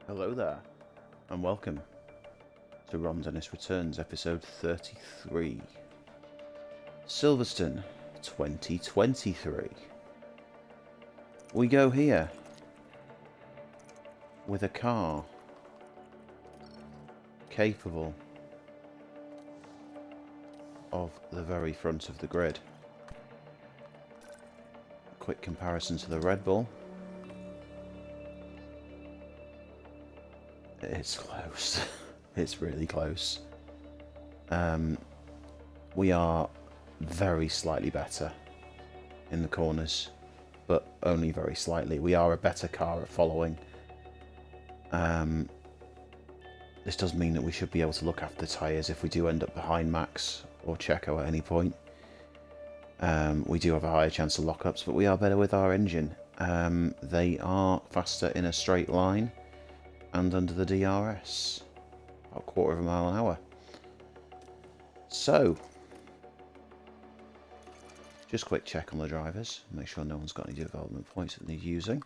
Hello there, and welcome to Ron Dennis Returns, episode 33. Silverstone 2023. We go here with a car capable of the very front of the grid. Quick comparison to the Red Bull. It's close. It's really close. We are very slightly better in the corners, but only very slightly. We are a better car at following. This does mean that we should be able to look after the tyres if we do end up behind Max or Checo at any point. We do have a higher chance of lockups, but we are better with our engine. They are faster in a straight line and under the DRS, about a quarter of a mile an hour. So, just quick check on the drivers, make sure no one's got any development points that they're using.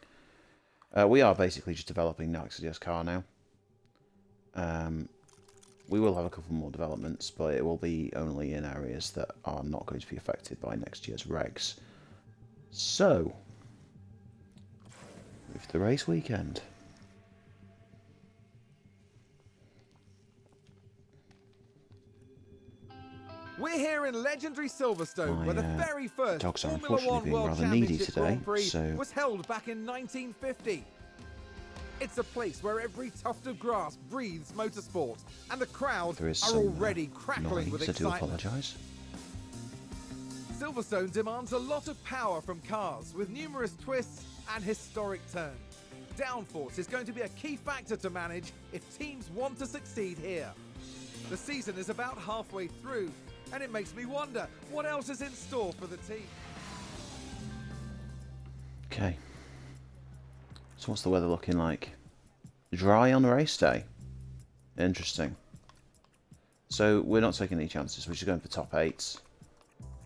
We are basically just developing next year's car now. We will have a couple more developments, but it will be only in areas that are not going to be affected by next year's regs. So, move to the race weekend. We're here in legendary Silverstone, where the very first dogs are Formula unfortunately One being World rather needy Championship today, Grand Prix so was held back in 1950. It's a place where every tuft of grass breathes motorsport, and the crowd there is are some already crackling with noise. I do excitement. apologise. Silverstone demands a lot of power from cars, with numerous twists and historic turns. Downforce is going to be a key factor to manage if teams want to succeed here. The season is about halfway through, and it makes me wonder what else is in store for the team. Okay. So what's the weather looking like? Dry on race day. Interesting. So we're not taking any chances. We're just going for top 8s.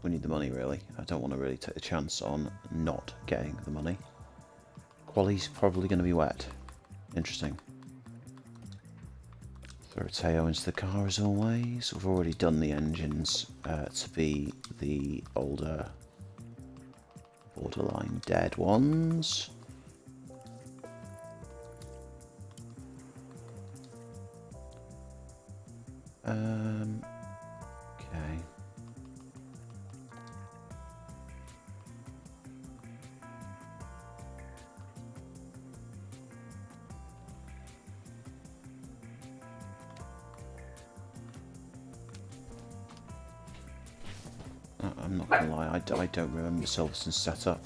We need the money, really. I don't want to really take a chance on not getting the money. Quali's probably going to be wet. Interesting. Throw a Teo into the car as always. We've already done the engines to be the older, borderline dead ones. Okay. I'm not gonna lie, I don't remember Silverstone's setup.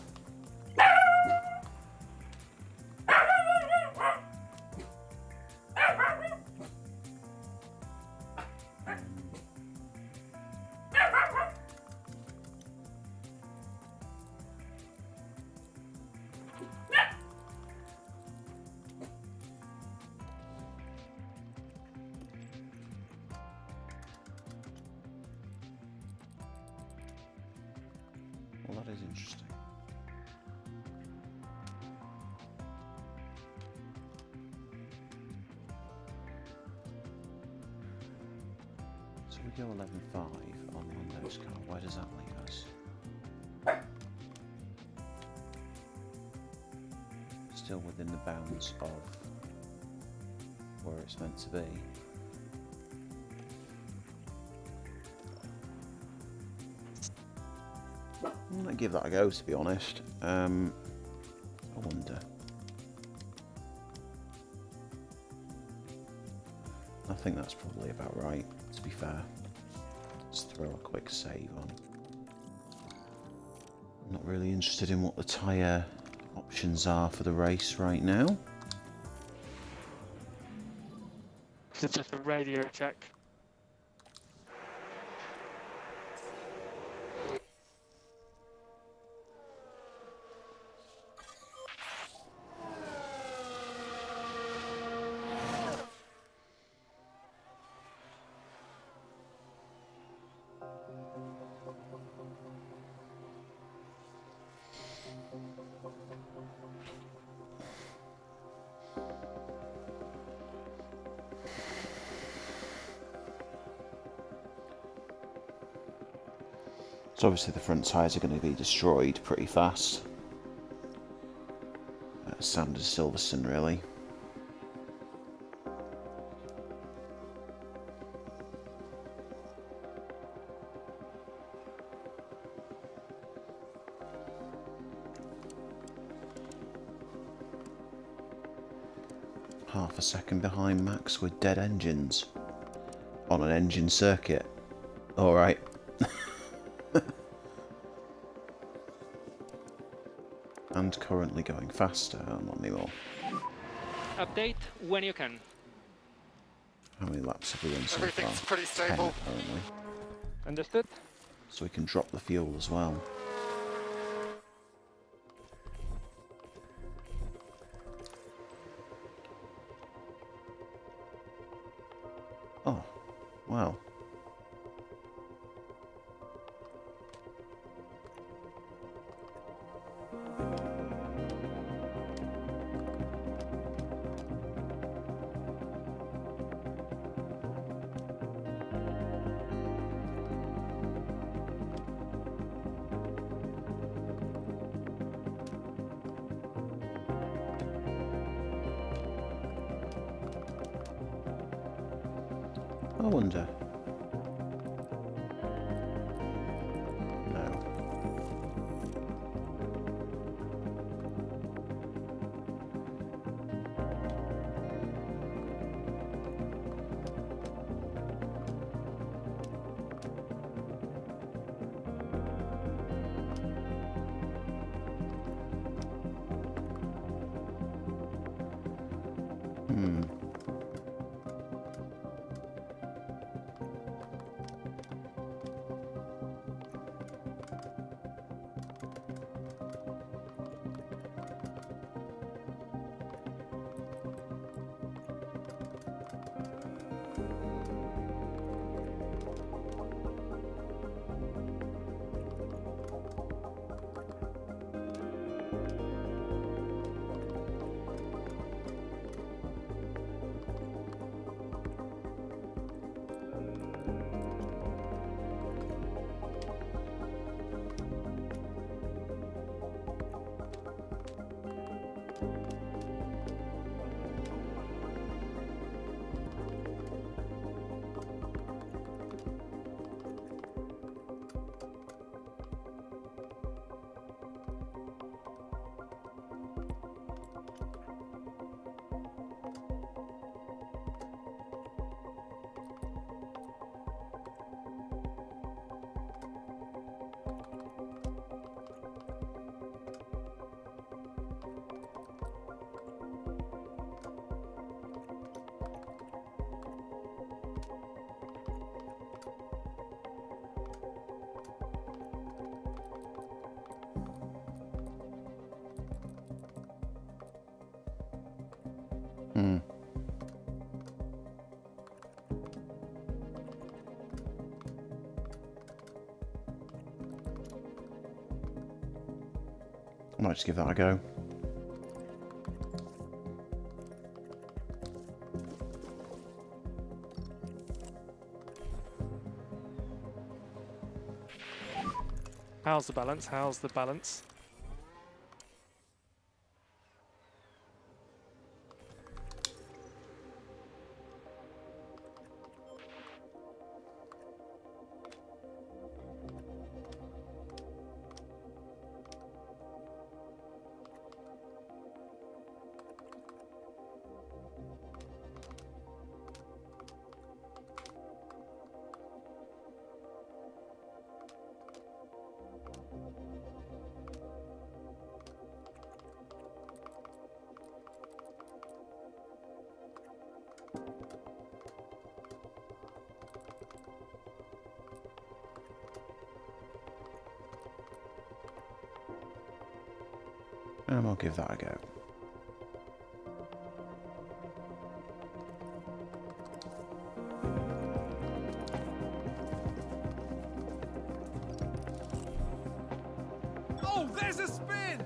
Well, that is interesting. So we go 11.5 on Mondo's car. Where does that leave us? Still within the bounds of where it's meant to be. I'm gonna give that a go, to be honest. I wonder. I think that's probably about right, to be fair. Let's throw a quick save on. I'm not really interested in what the tyre options are for the race right now. This is just a radio check. So obviously the front tyres are going to be destroyed pretty fast. Standard Silverstone, really. Half a second behind Max with dead engines on an engine circuit. Alright. And currently going faster. Not anymore. Update when you can. How many laps have we done so far? Everything's pretty 10 stable. apparently. Understood? So we can drop the fuel as well. Oh, wow. I wonder. No. Hmm. Hmm. I might just give that a go. How's the balance? How's the balance? I'll give that a go. Oh, there's a spin!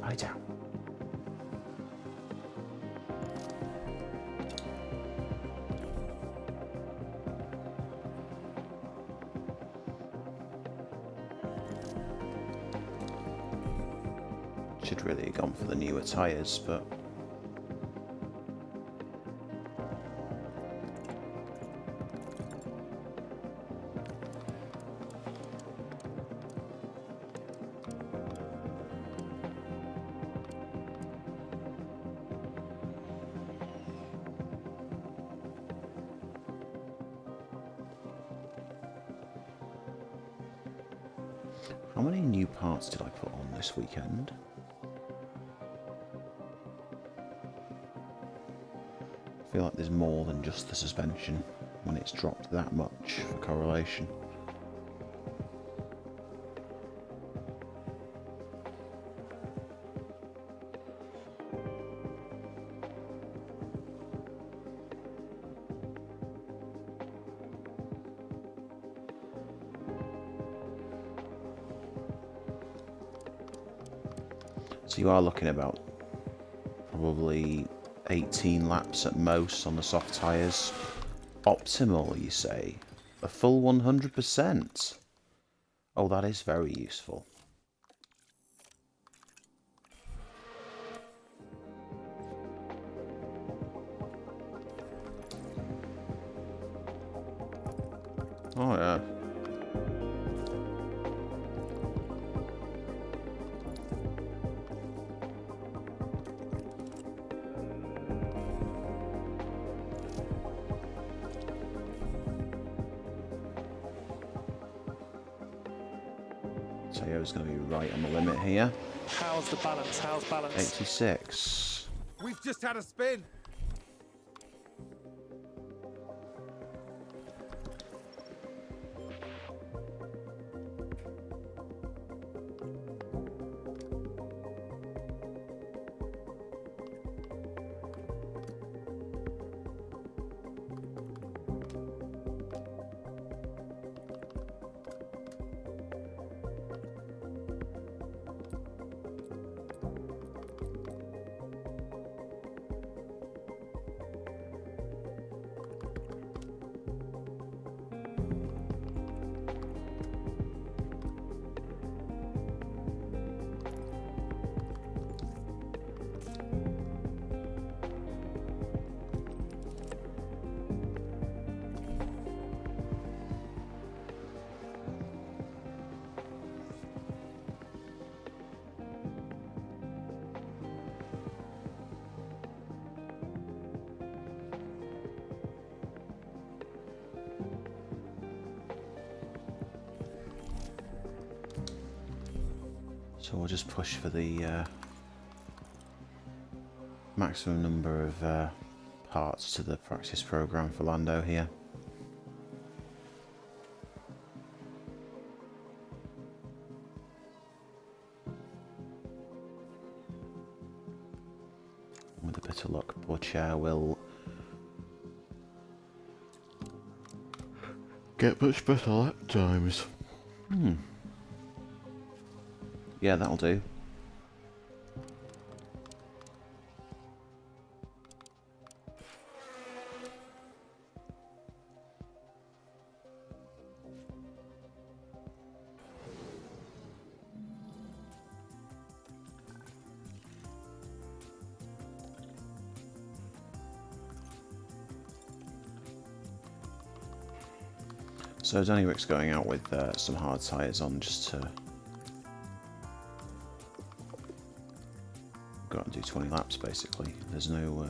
Lie down. Should really have gone for the newer tyres, but how many new parts did I put on this weekend? I feel like there's more than just the suspension when it's dropped that much for correlation. So you are looking about probably 18 laps at most on the soft tyres. Optimal, you say? A full 100%? Oh, that is very useful. Oh yeah. Toyo's going to be right on the limit here. How's the balance? How's balance? 86. We've just had a spin. So we'll just push for the maximum number of parts to the practice program for Lando here. With a bit of luck, Bourchier will get much better lap times. Yeah, that'll do. So Danny Rick's going out with some hard tyres on just to go out and do 20 laps basically. There's no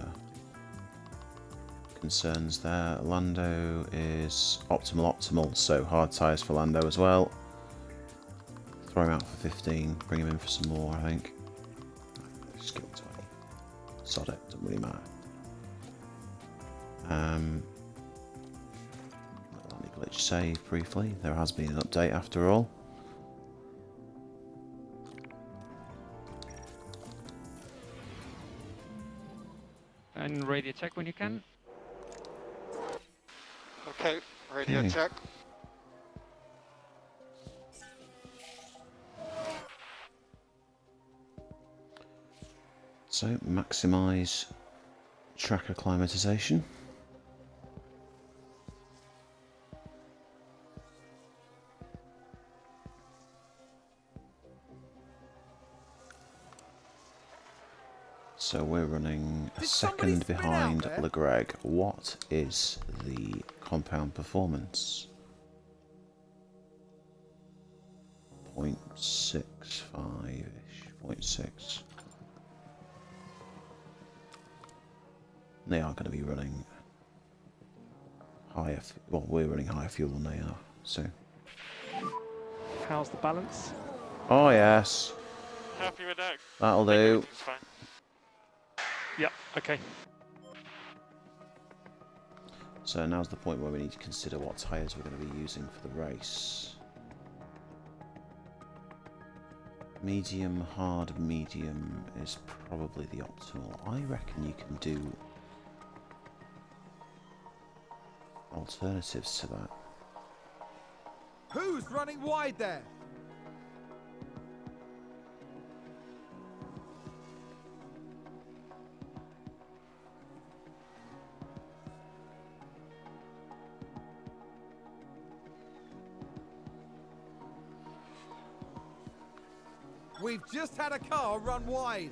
concerns there. Lando is optimal, so hard tyres for Lando as well. Throw him out for 15, bring him in for some more, I think. Just give him 20. Sod it, doesn't really matter. Glitch save briefly. There has been an update after all. And radio check when you can. Okay, radio Okay. check. So maximise track acclimatization. So we're running a Did somebody second spin out behind there? LeGreg. What is the compound performance? 0.65-ish, 0.6. They are going to be running higher. Well, we're running higher fuel than they are. So. How's the balance? Oh yes, Happy with that? that'll Think do. everything's fine. Yep, okay. So now's the point where we need to consider what tyres we're going to be using for the race. Medium, hard, medium is probably the optimal. I reckon you can do alternatives to that. Who's running wide there? We've just had a car run wide.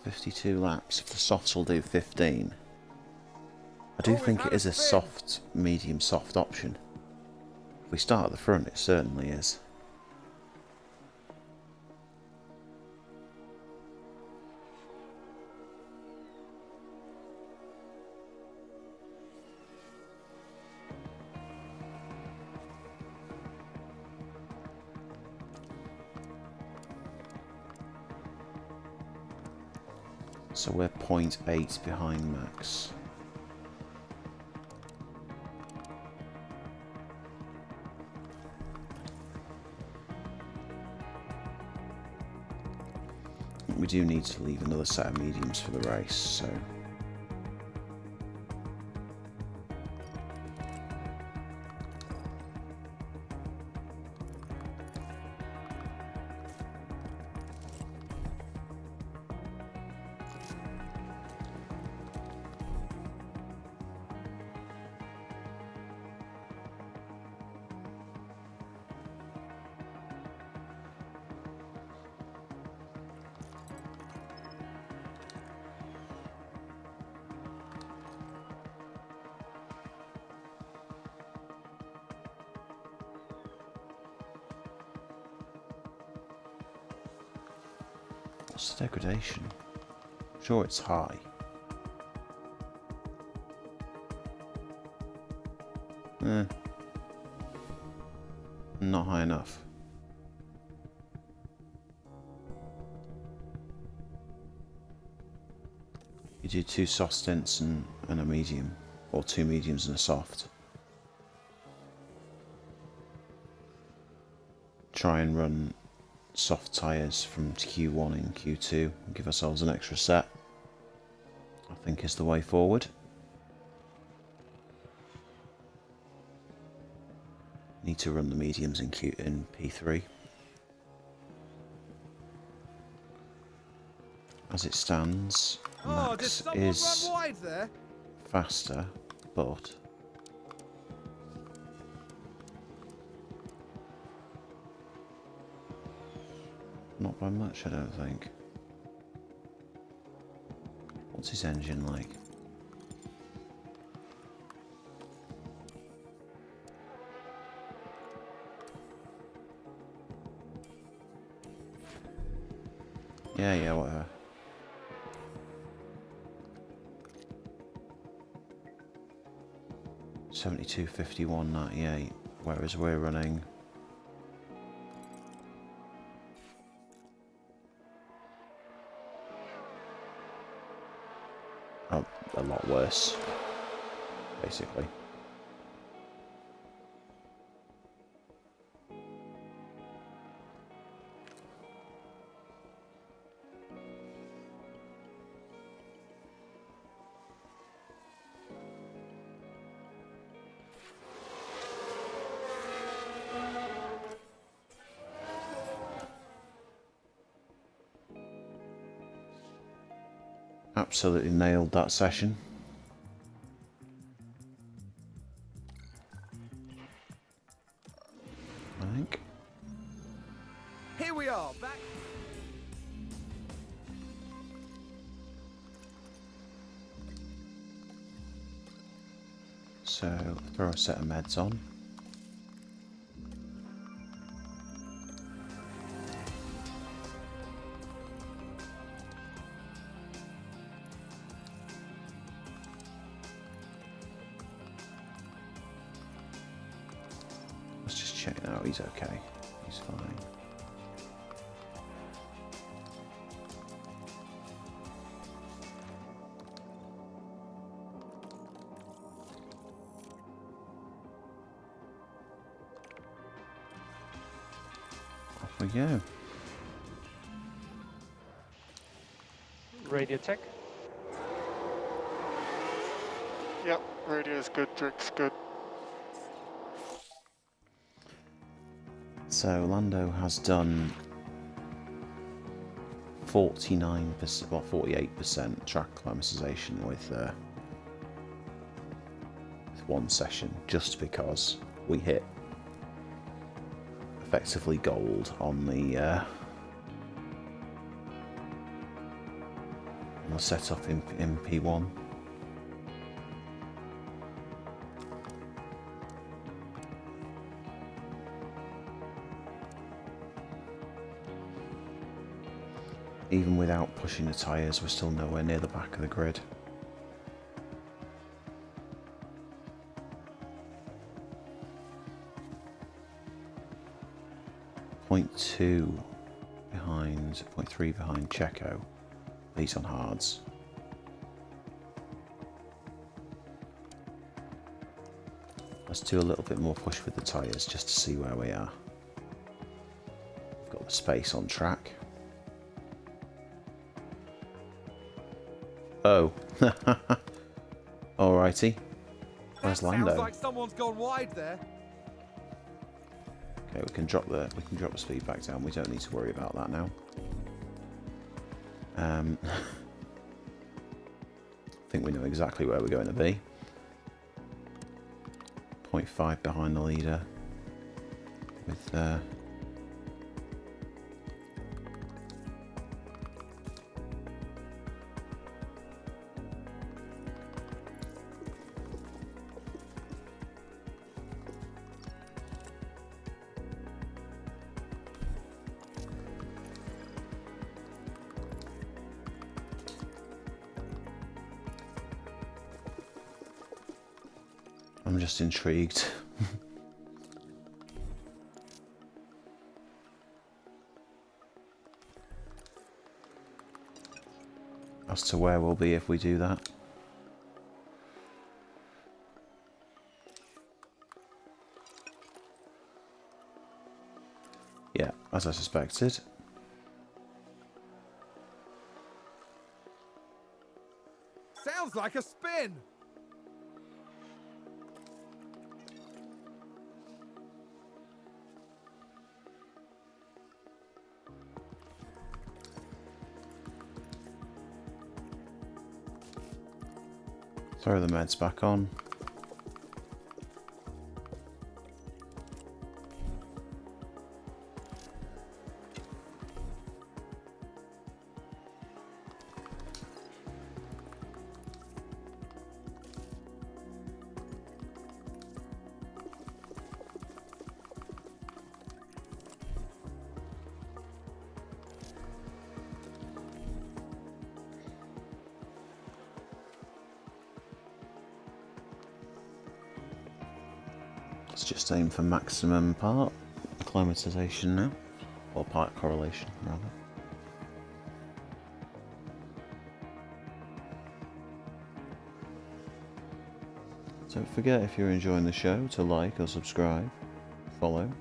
$52 laps. If the softs will do 15. I do Oh, we've think had it is a a spin. soft, medium, soft option. If we start at the front, it certainly is. So we're 0.8 behind Max. We do need to leave another set of mediums for the race, so... What's the degradation? I'm sure it's high. Not high enough. You do 2 soft stints and a medium, or 2 mediums and a soft. Try and run soft tyres from Q1 and Q2 and give ourselves an extra set, I think is the way forward. Need to run the mediums in P3. As it stands, Oh, did Max someone is run wide there? faster, but not by much, I don't think. What's his engine like? Yeah, whatever. $72.51.98, whereas we're running a lot worse, basically. Absolutely nailed that session. I think. we are, back. So throw a set of meds on. Let's just check now. He's okay. He's fine. Off we go. Radio check. Yep, radio's good, Drig's good. So Lando has done 49%, well 48% track acclimatization with one session, just because we hit effectively gold on the setup in P1. Even without pushing the tyres, we're still nowhere near the back of the grid. .2 behind, 0.3 behind Checo. He's on hards. Let's do a little bit more push with the tyres just to see where we are. We've got the space on track. Oh. Alrighty. Where's Lando? Sounds like someone's gone wide there. Okay, we can drop the speed back down. We don't need to worry about that now. I think we know exactly where we're going to be. 0.5 behind the leader with I'm just intrigued. As to where we'll be if we do that. Yeah, as I suspected. Sounds like a spin. Throw the meds back on. Let's just aim for maximum part acclimatization now, or part correlation rather. Don't forget, if you're enjoying the show, to like or subscribe, follow.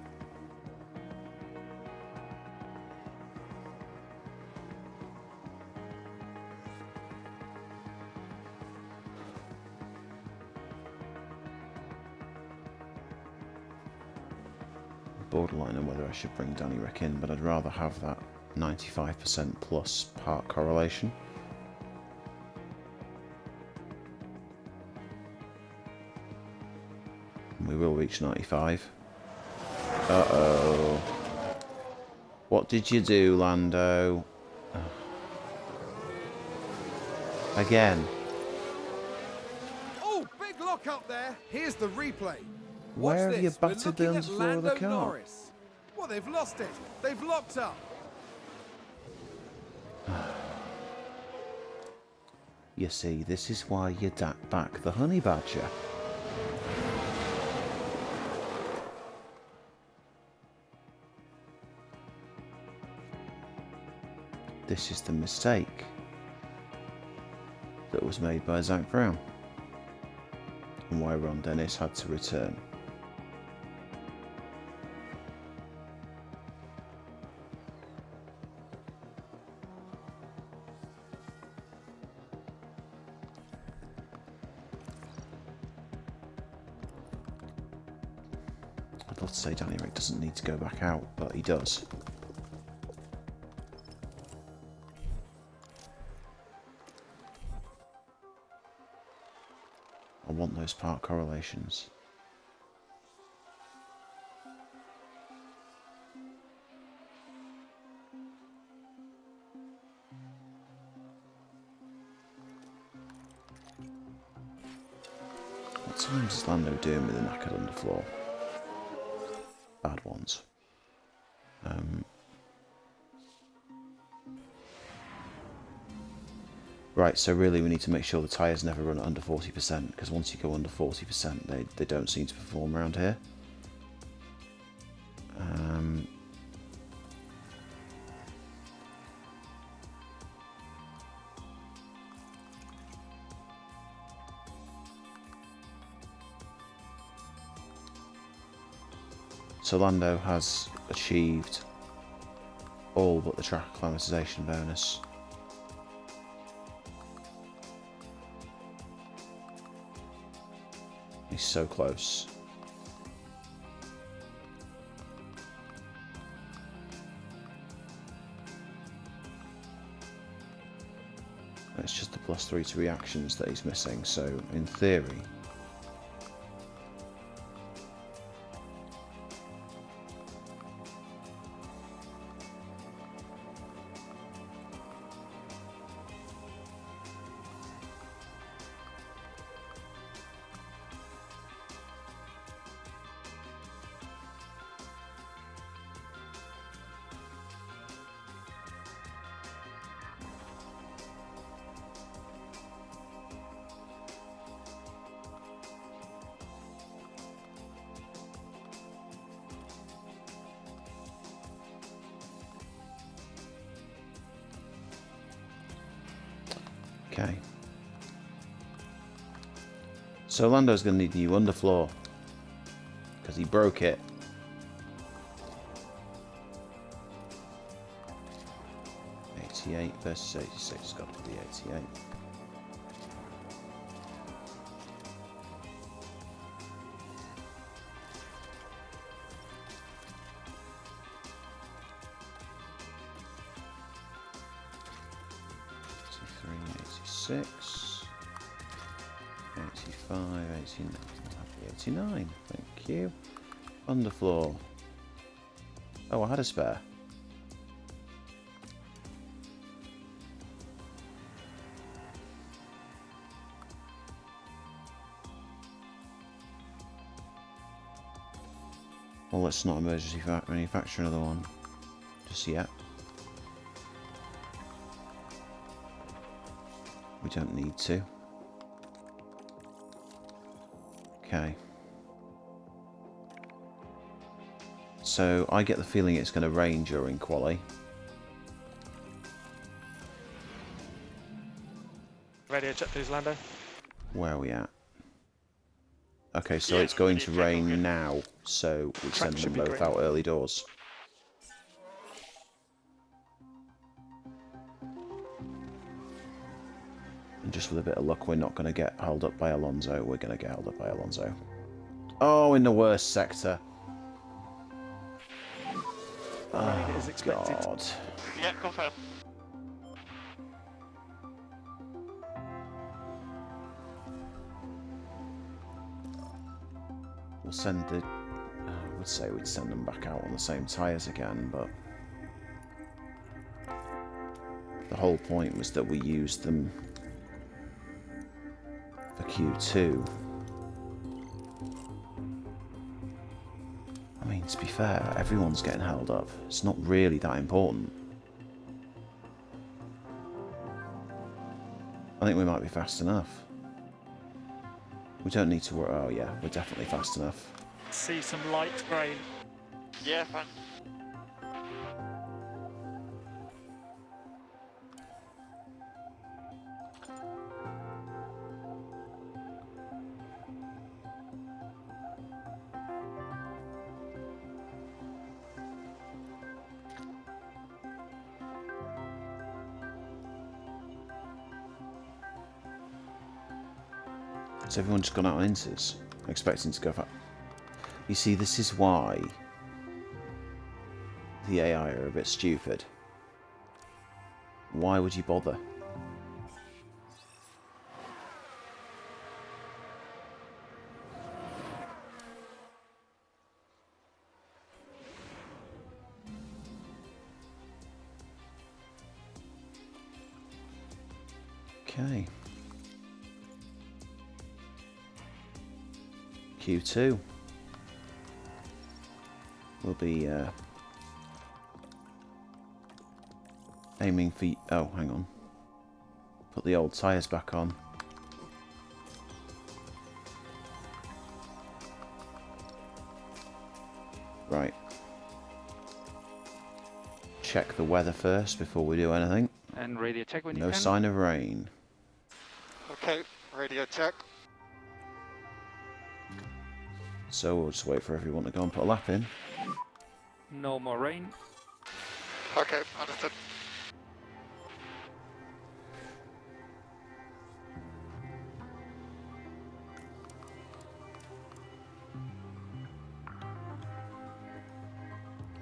Borderline on whether I should bring Danny Rick in, but I'd rather have that 95% plus part correlation. And we will reach 95. Uh-oh. What did you do, Lando? Again. Oh, big lock up there. Here's the replay. Where Watch have you this. We're battered the looking at underfloor of the Lando car? Norris. Well, they've lost it. They've locked up. You see, this is why you back the honey badger. This is the mistake that was made by Zach Brown, and why Ron Dennis had to return. I'd love to say Danny Rick doesn't need to go back out, but he does. I want those part correlations. What times is Lando doing with the knackered underfloor? Bad ones. Right, so really we need to make sure the tyres never run under 40%, because once you go under 40%, they don't seem to perform around here. So Lando has achieved all but the track acclimatization bonus. He's so close. It's just the +3 to reactions that he's missing, so in theory okay. So Lando's going to need a new underfloor, because he broke it. '88 versus '86 has got to be '88. '86, 85, 89, happy 89, thank you. Underfloor. Oh, I had a spare. Well, let's not emergency manufacture another one just yet. We don't need to. Okay. So I get the feeling it's going to rain during quali. Radio check please, Lando. Where are we at? Okay, so it's going to rain now, so we send them both out early doors. And just with a bit of luck, we're not going to get held up by Alonso. We're going to get held up by Alonso. Oh, in the worst sector. Rain is expected. God. Yeah, confirm. We'll send the... I would say we'd send them back out on the same tyres again, but... The whole point was that we used them for Q2. I mean, to be fair, everyone's getting held up. It's not really that important. I think we might be fast enough. We don't need to worry. Oh yeah, we're definitely fast enough. See some light grain. Yeah, fine. So everyone just gone out on inters, expecting to go fast. You see, this is why the AI are a bit stupid. Why would you bother? Okay. Q2. We'll be aiming for... Oh, hang on. Put the old tyres back on. Right. Check the weather first before we do anything. And radio check when you No can. sign of rain. Okay, radio check. So we'll just wait for everyone to go and put a lap in. No more rain. Okay, understood.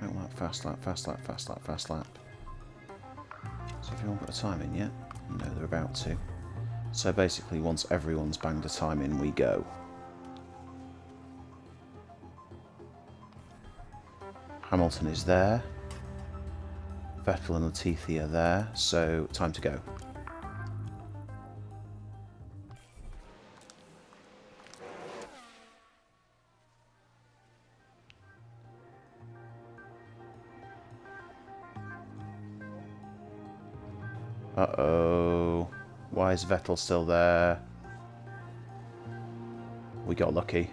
Out lap, fast lap, fast lap, fast lap, fast lap. So everyone put a time in yet? No, they're about to. So basically, once everyone's banged a time in, we go. Hamilton is there. Vettel and Latifi are there, so time to go. Uh-oh. Why is Vettel still there? We got lucky.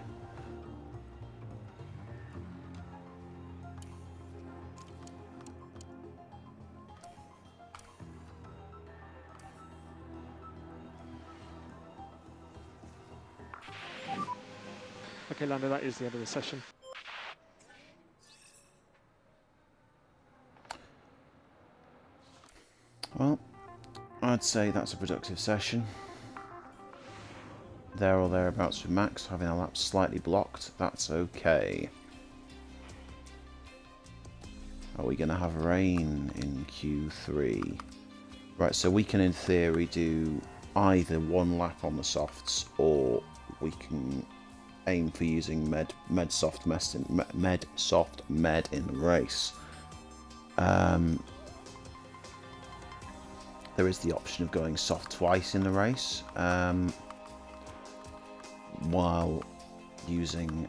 Okay, Lando, that is the end of the session. Well, I'd say that's a productive session. There or thereabouts with Max, having a lap slightly blocked, that's okay. Are we going to have rain in Q3? Right, so we can in theory do either one lap on the softs, or we can aim for using med soft med in the race. There is the option of going soft twice in the race, while using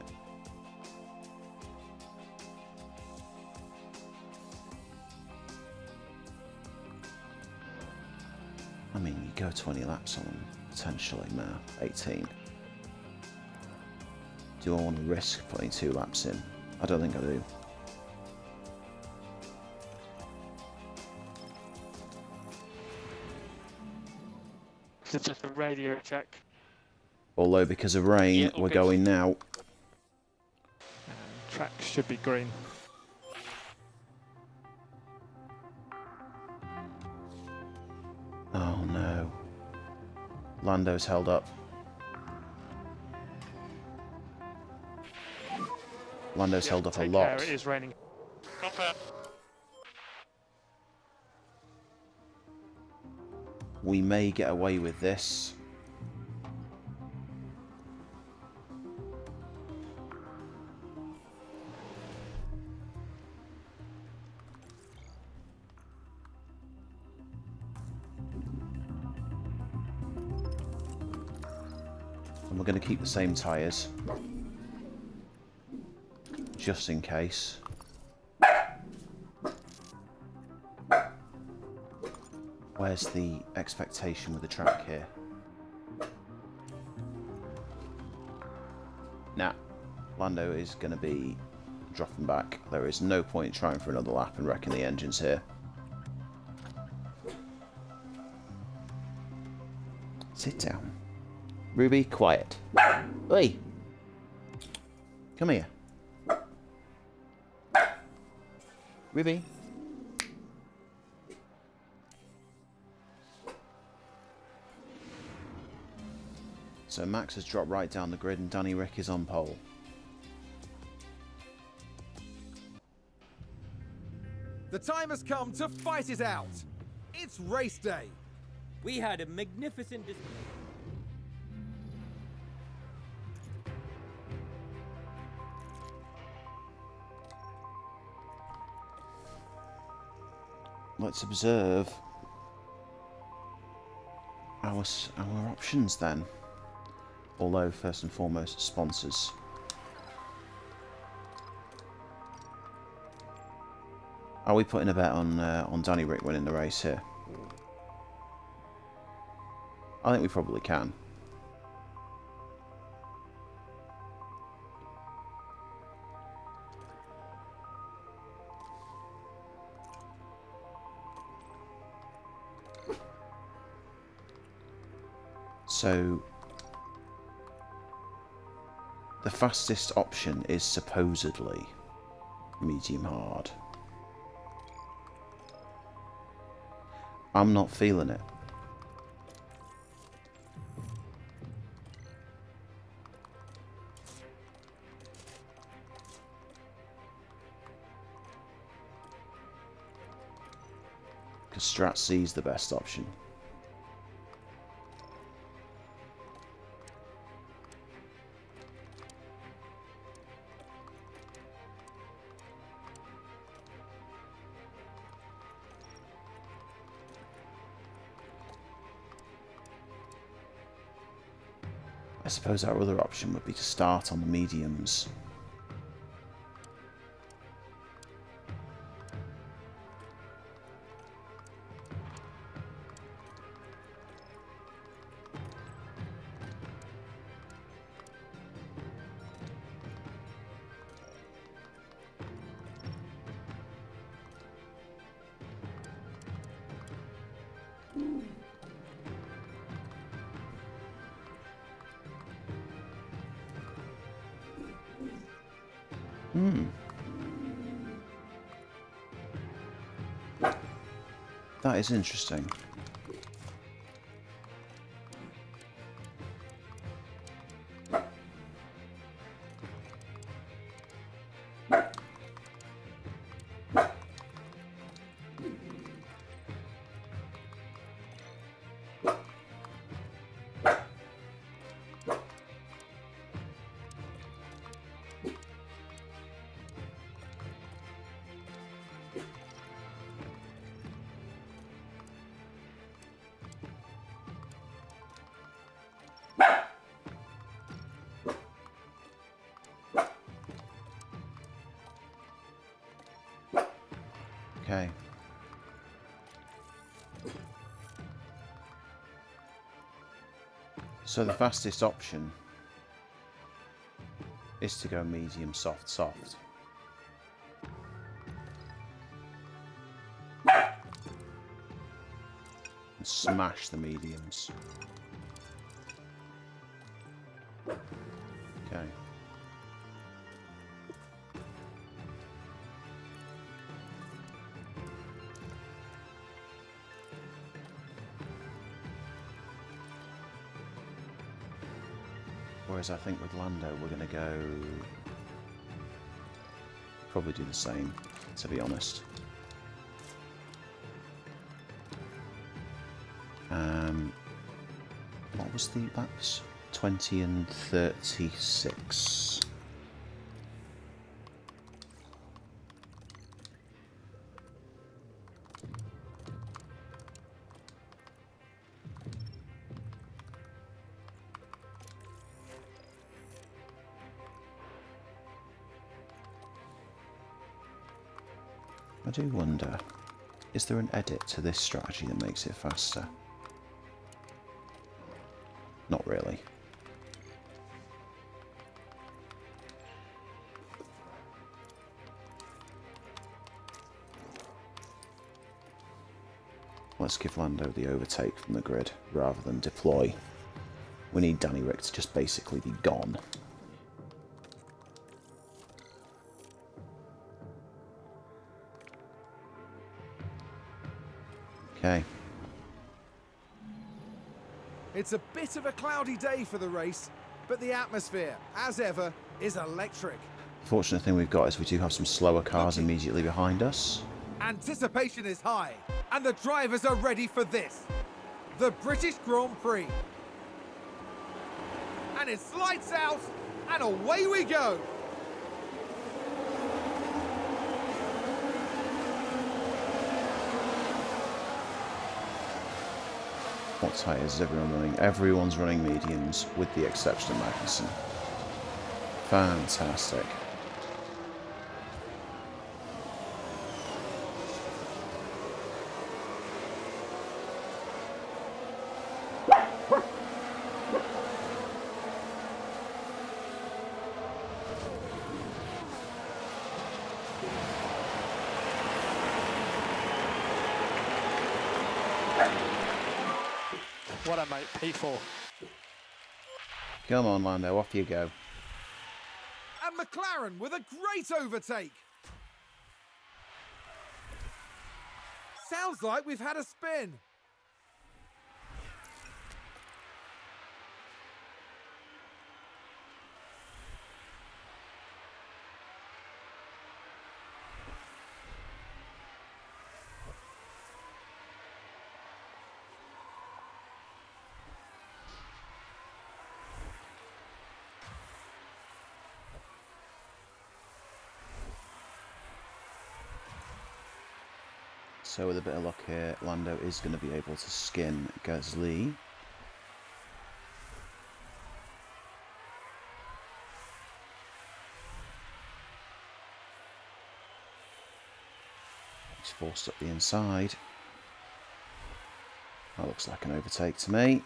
I mean, you go 20 laps on them, potentially now, 18. Do I want to risk putting 2 laps in? I don't think I do. It's just a radio check. Although because of rain, Yeah, we're okay. going now. And track should be green. Oh no. Lando's held up. Lando's held up a Take lot. care, it is raining. Confirm. We may get away with this. And we're going to keep the same tyres. Just in case. Where's the expectation with the track here? Nah. Lando is going to be dropping back. There is no point trying for another lap and wrecking the engines here. Sit down. Ruby, quiet. Oi! Come here. Ruby. So Max has dropped right down the grid and Danny Rick is on pole. The time has come to fight it out. It's race day. We had a magnificent display. Let's observe our options then. Although, first and foremost, sponsors. Are we putting a bet on Danny Rick winning the race here? I think we probably can. So, the fastest option is supposedly medium hard. I'm not feeling it. Because Strat C's the best option. I suppose our other option would be to start on the mediums. That is interesting. Okay. So the fastest option is to go medium, soft, soft. And smash the mediums. Okay. Whereas I think with Lando we're going to go... probably do the same, to be honest. What was the laps? 20 and 36. I do wonder, is there an edit to this strategy that makes it faster? Not really. Let's give Lando the overtake from the grid rather than deploy. We need Danny Rick to just basically be gone. Okay. It's a bit of a cloudy day for the race, but the atmosphere, as ever, is electric. The fortunate thing we've got is we do have some slower cars immediately behind us. Anticipation is high, and the drivers are ready for this. The British Grand Prix. And it's lights out, and away we go. What tyres is everyone running? Everyone's running mediums, with the exception of Magnussen. Fantastic. What a mate, P4. Come on, Lando, off you go. And McLaren with a great overtake. Sounds like we've had a spin. So with a bit of luck here, Lando is going to be able to skin Gasly. He's forced up the inside. That looks like an overtake to me.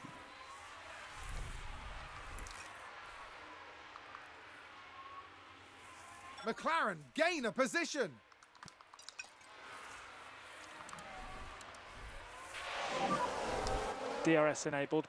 McLaren gain a position. DRS enabled.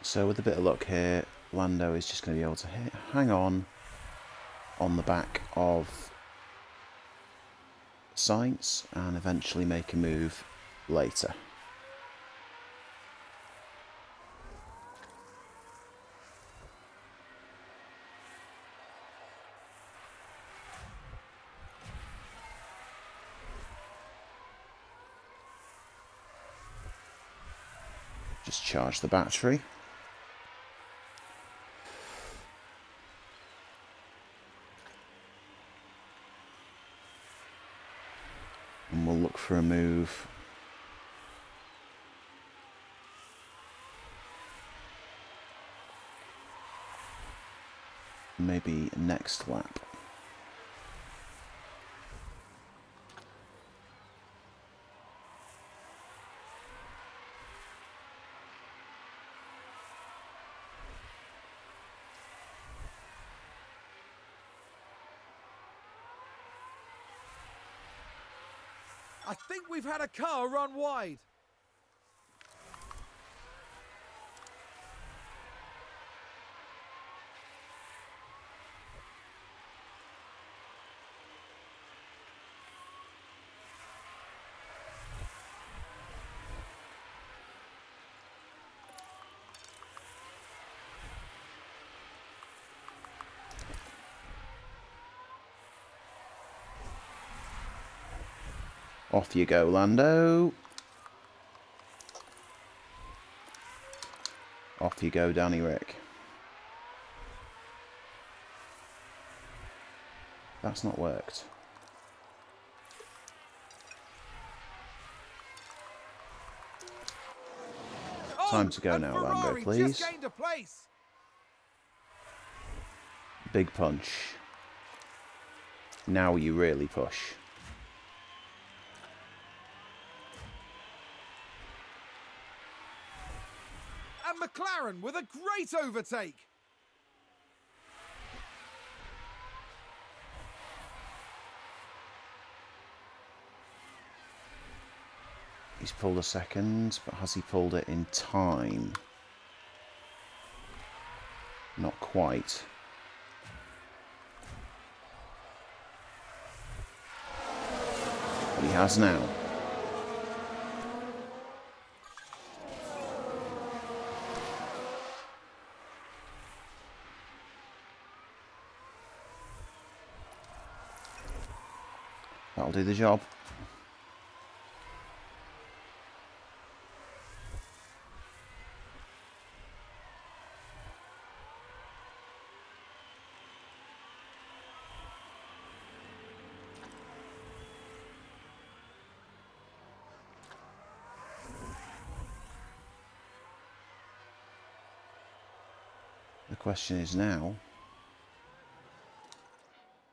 So with a bit of luck here, Lando is just going to be able to hang on the back of Sainz and eventually make a move later. Just charge the battery. And we'll look for a move. Maybe next lap. I think we've had a car run wide. Off you go, Lando. Off you go, Danny Rick. That's not worked. Time to go and now, Ferrari Lando, please. just gained a place. Big punch. Now you really push. And McLaren with a great overtake. He's pulled a second, but has he pulled it in time? Not quite. But he has now. That'll do the job. The question is now,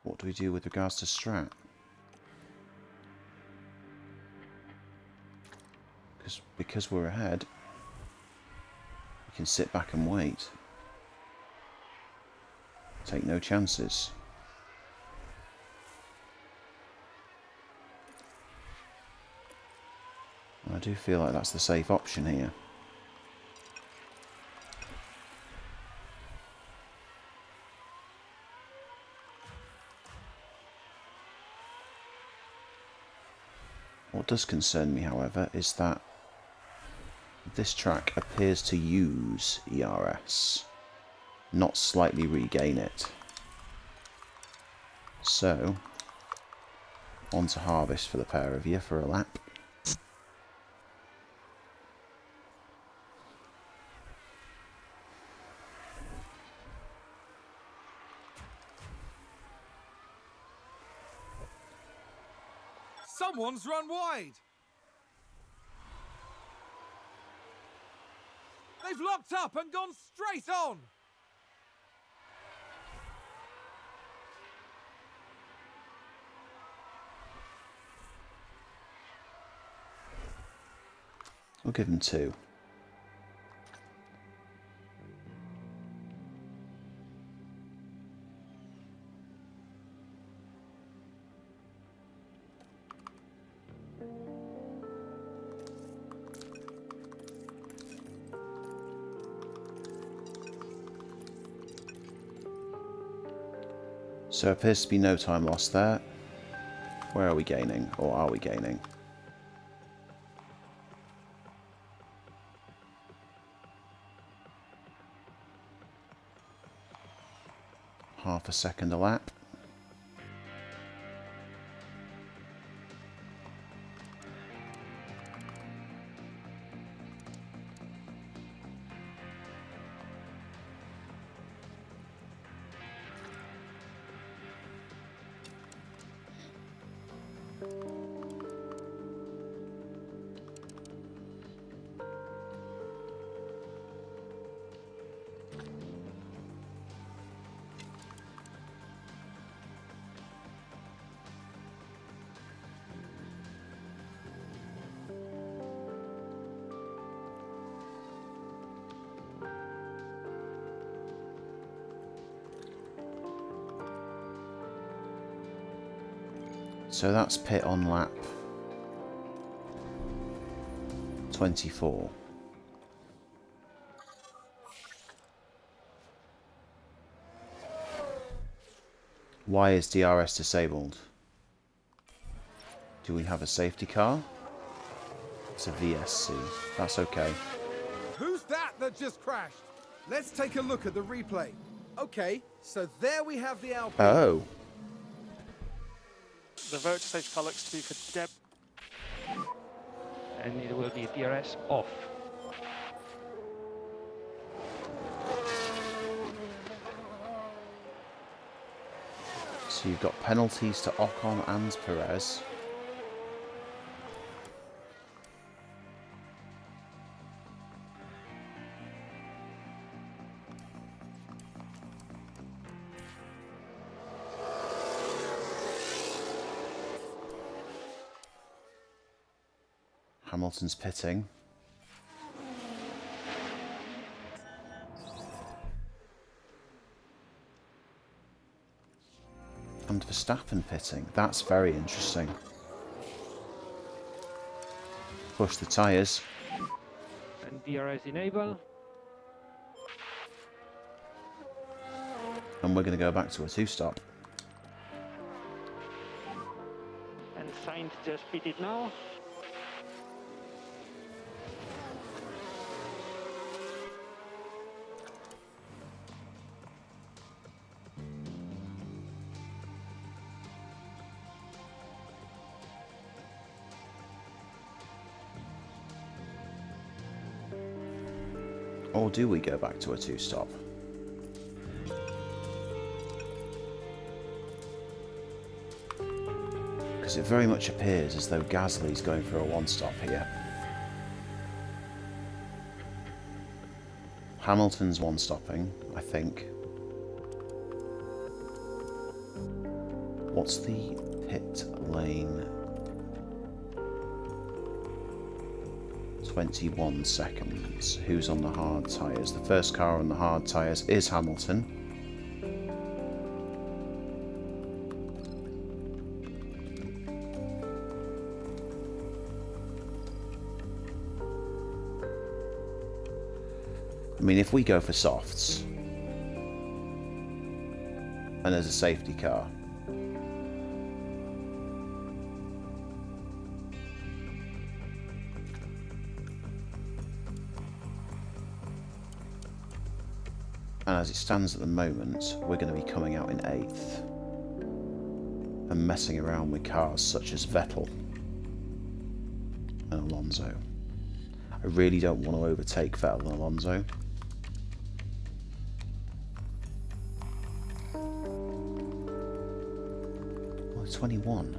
what do we do with regards to strat? Because we're ahead, we can sit back and wait. Take no chances. And I do feel like that's the safe option here. What does concern me, however, is that this track appears to use ERS, not slightly regain it. So, on to harvest for the pair of you for a lap. Someone's run wide. They've locked up and gone straight on. We'll give them 2. So appears to be no time lost there. Where are we gaining? Or are we gaining? Half a second a lap. So that's pit on lap 24. Why is DRS disabled? Do we have a safety car? It's a VSC. That's okay. Who's that just crashed? Let's take a look at the replay. Okay, so there we have the Alpine. Oh. The virtual safety car looks to be for Deb. And it will be DRS off. So you've got penalties to Ocon and Perez. Hamilton's pitting. And Verstappen pitting. That's very interesting. Push the tyres. And DRS enable. And we're going to go back to a two-stop. And Sainz just pitted now. Or do we go back to a two-stop? Because it very much appears as though Gasly's going for a one-stop here. Hamilton's one-stopping, I think. What's the pit lane? 21 seconds. Who's on the hard tyres? The first car on the hard tyres is Hamilton. I mean, if we go for softs and there's a safety car, and as it stands at the moment, we're going to be coming out in 8th and messing around with cars such as Vettel and Alonso. I really don't want to overtake Vettel and Alonso. Well, 21.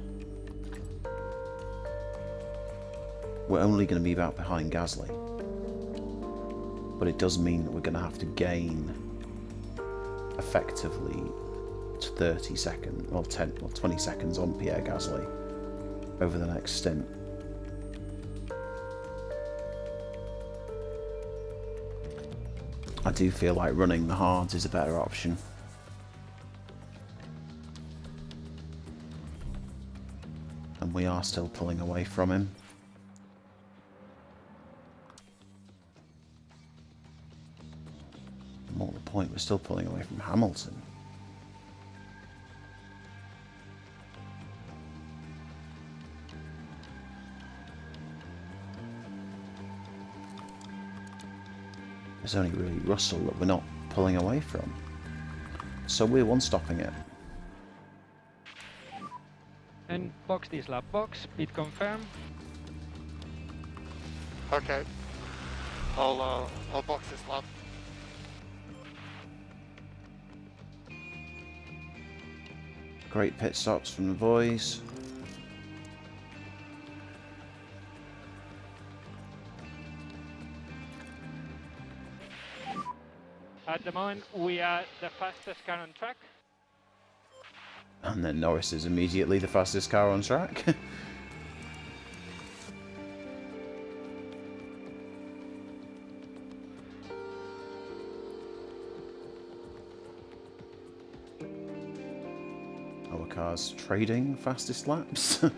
We're only going to be about behind Gasly. But it does mean that we're going to have to gain effectively 30 seconds or 10 or 20 seconds on Pierre Gasly over the next stint. I do feel like running the hards is a better option. And we are still pulling away from him. More the point, we're still pulling away from Hamilton. It's only really Russell that we're not pulling away from. So we're one-stopping it. And box this lap box, pit confirm. Okay. I'll box this lap. Great pit stops from the boys. At the moment, we are the fastest car on track. And then Norris is immediately the fastest car on track. Our car's trading fastest laps. Are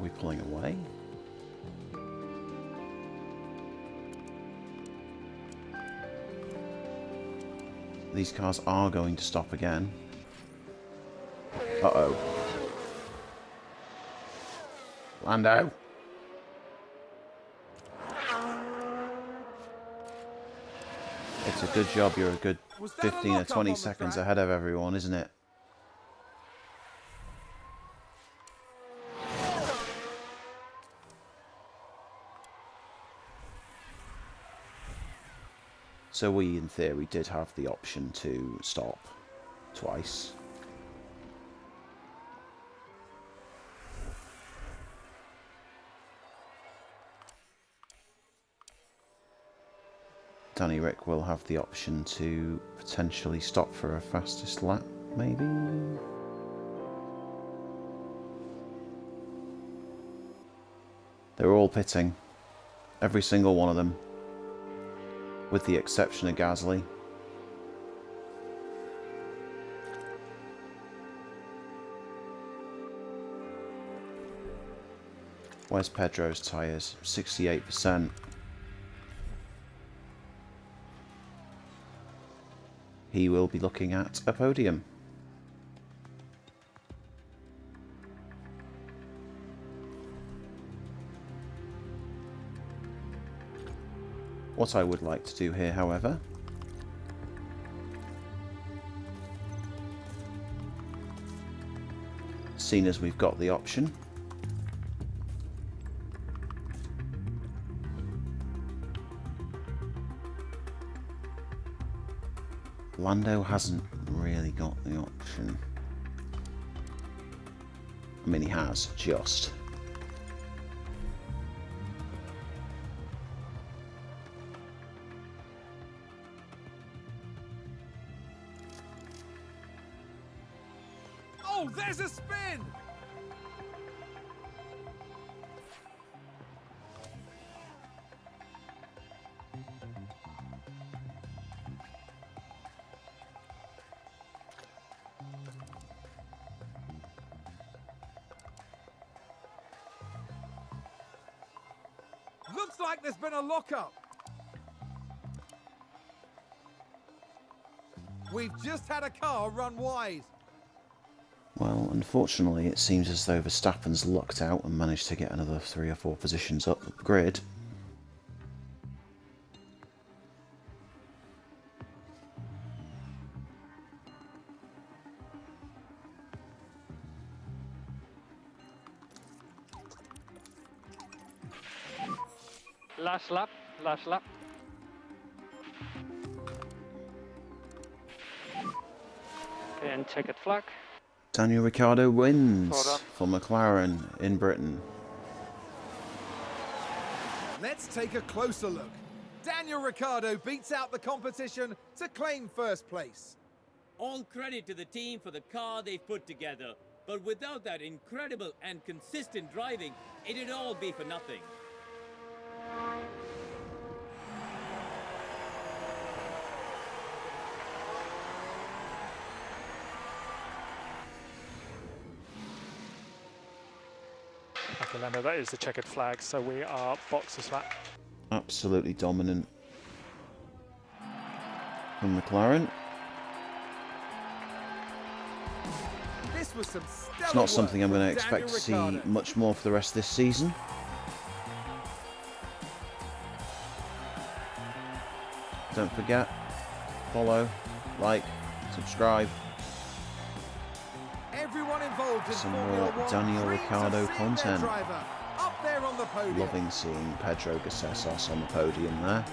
we pulling away? These cars are going to stop again. Uh-oh. Lando. It's a good job you're a good Was that a 15 or lock-up 20 on the seconds track? ahead of everyone, isn't it? So we, in theory, did have the option to stop twice. Danny Rick will have the option to potentially stop for a fastest lap, maybe? They're all pitting. Every single one of them. With the exception of Gasly. Where's Pedro's tyres? 68%. He will be looking at a podium. What I would like to do here, however, seeing as we've got the option, Lando hasn't really got the option. I mean, he has, just. Oh, there's a spin! Looks like there's been a lockup. We've just had a car run wide. Well, unfortunately, it seems as though Verstappen's lucked out and managed to get another 3 or 4 positions up the grid. Last lap, last lap. Okay, and checkered flag. Daniel Ricciardo wins Well done. for McLaren in Britain. Let's take a closer look. Daniel Ricciardo beats out the competition to claim first place. All credit to the team for the car they've put together. But without that incredible and consistent driving, it'd all be for nothing. Okay, Lando, that is the checkered flag, so we are boxes lap. Absolutely dominant from McLaren. This was some stellar It's not something I'm work going to from expect to Daniel see Ricciardo. much more for the rest of this season. Don't forget, follow, like, subscribe. Everyone involved in Some Formula more One Daniel dreams of Ricciardo seeing their content. driver up there on the podium. Loving seeing Pedro Garcesos on the podium there.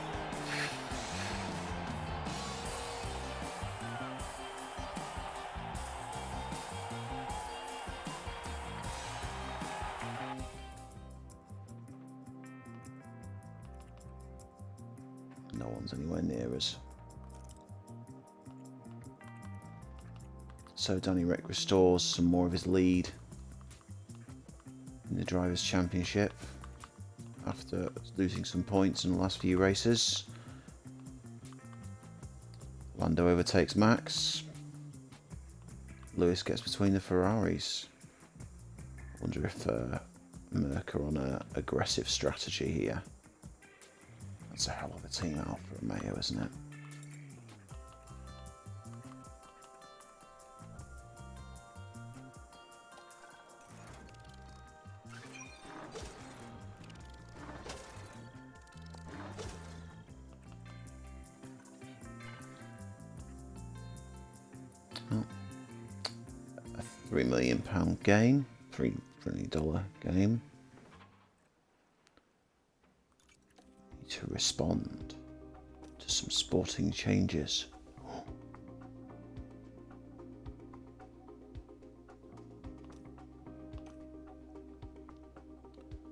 No one's anywhere near us. So Danny Rick restores some more of his lead in the Drivers' Championship after losing some points in the last few races. Lando overtakes Max. Lewis gets between the Ferraris. Wonder if Merc are on an aggressive strategy here. That's a hell of a team, Alfa Romeo, isn't it? Oh. A £3 million gain. $3 million game. Need to respond to some sporting changes.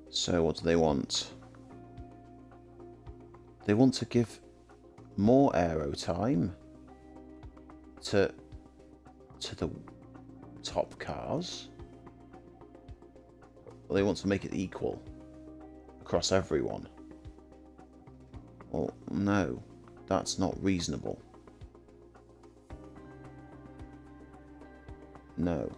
So what do they want? They want to give more aero time to the top cars. Or they want to make it equal across everyone. Well, no, that's not reasonable. No.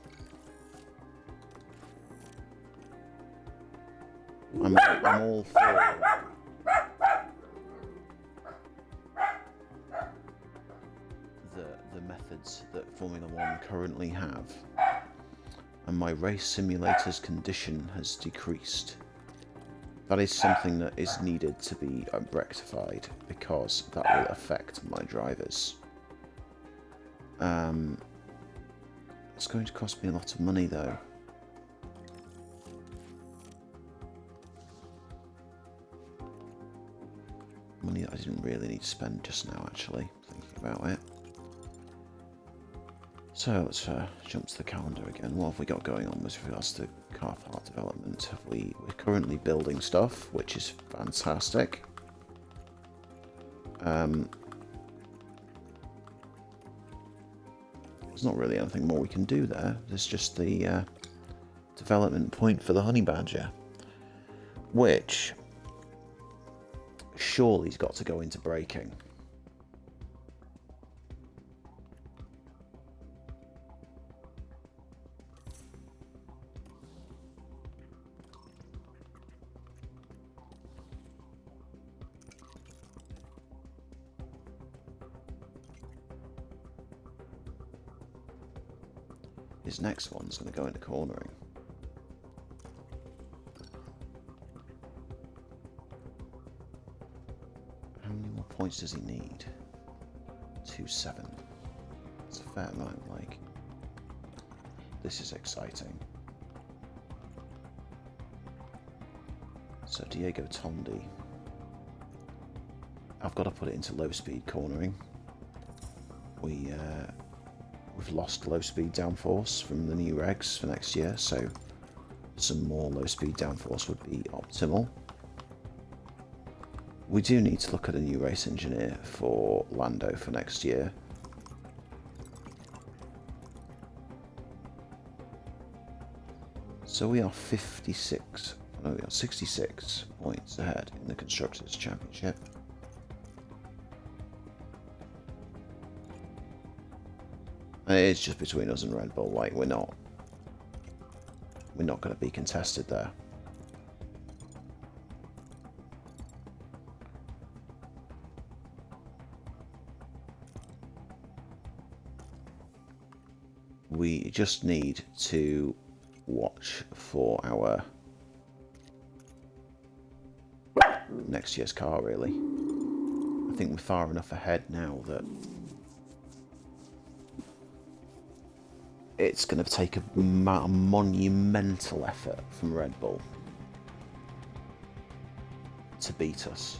I'm all for the methods that Formula One currently have, and my race simulator's condition has decreased. That is something that is needed to be rectified, because that will affect my drivers. It's going to cost me a lot of money though. Money that I didn't really need to spend just now, actually, thinking about it. So let's jump to the calendar again. What have we got going on with regards to car part development? We're currently building stuff, which is fantastic. There's not really anything more we can do there. There's just the development point for the honey badger, which surely's got to go into braking. His next one's going to go into cornering. How many more points does he need? 2-7. It's a fair amount, like. This is exciting. So Diego Tondi. I've got to put it into low speed cornering. We've lost low speed downforce from the new regs for next year, so some more low speed downforce would be optimal. We do need to look at a new race engineer for Lando for next year. So we are 66 points ahead in the Constructors' Championship. And it is just between us and Red Bull, like we're not going to be contested there. We just need to watch for our next year's car, really. I think we're far enough ahead now that it's going to take a monumental effort from Red Bull to beat us.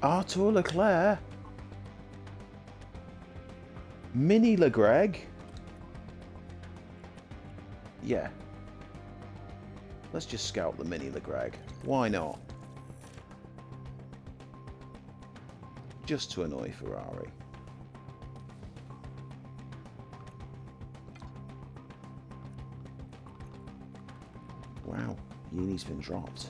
Arthur Leclerc? Mini LeGreg? Yeah. Let's just scout the Mini LeGreg. Why not? Just to annoy Ferrari. Wow, Uni's been dropped.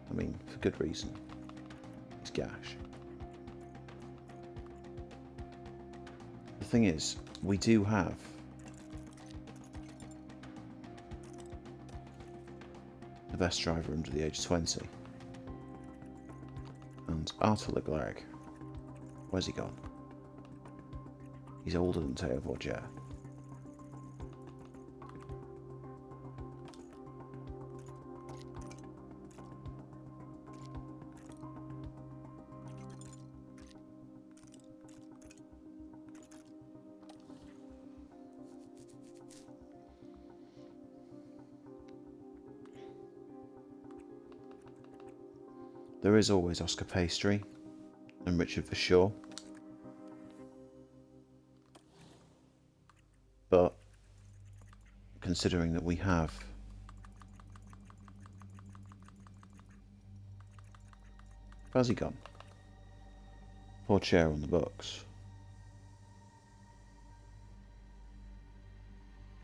I mean, for good reason. It's gash. The thing is, we do have the best driver under the age of 20. And Arthur Leclerc Where's he gone? He's older than Teo Vorger. There is always Oscar Pastry and Richard Verschoor. But considering that we have where's he gone? Poor chair on the books.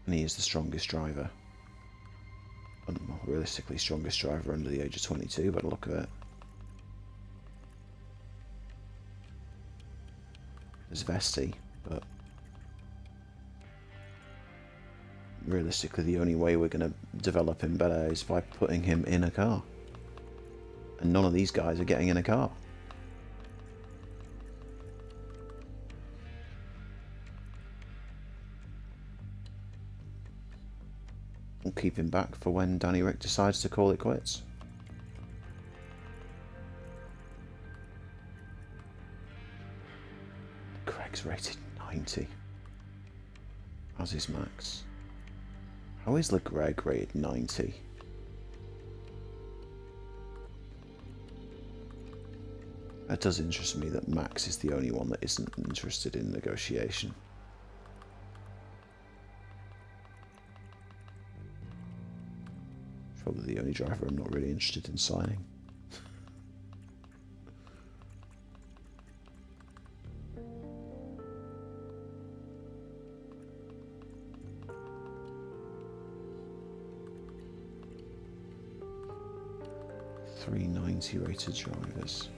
And he is the strongest driver. Well, realistically strongest driver under the age of 22 by the look of it. There's Vesti, but realistically the only way we're going to develop him better is by putting him in a car. And none of these guys are getting in a car. We'll keep him back for when Danny Rick decides to call it quits. Craig's rated 90. How's his max? How is LeGreg rated 90? It does interest me that Max is the only one that isn't interested in negotiation. Probably the only driver I'm not really interested in signing. .390 rated drivers.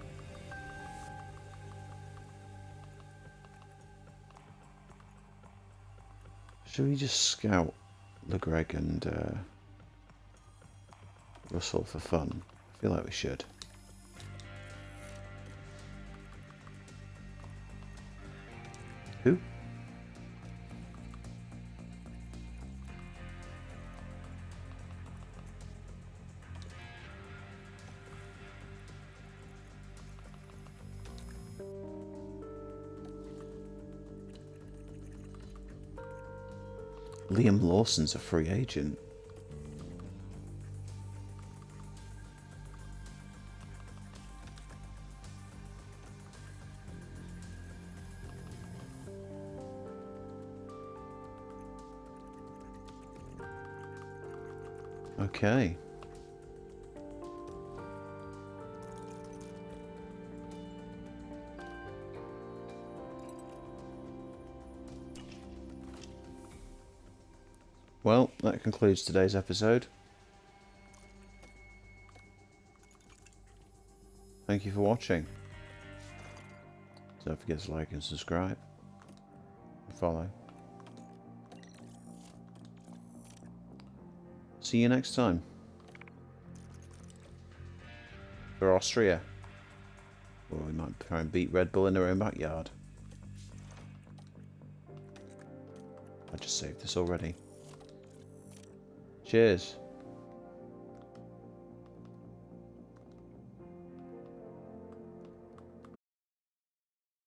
Should we just scout LeGreg and Russell for fun? I feel like we should. Who? Liam Lawson's a free agent. Okay. Well, that concludes today's episode. Thank you for watching. Don't forget to like and subscribe. And follow. See you next time. For Austria. Or we might try and beat Red Bull in their own backyard. I just saved this already. Cheers.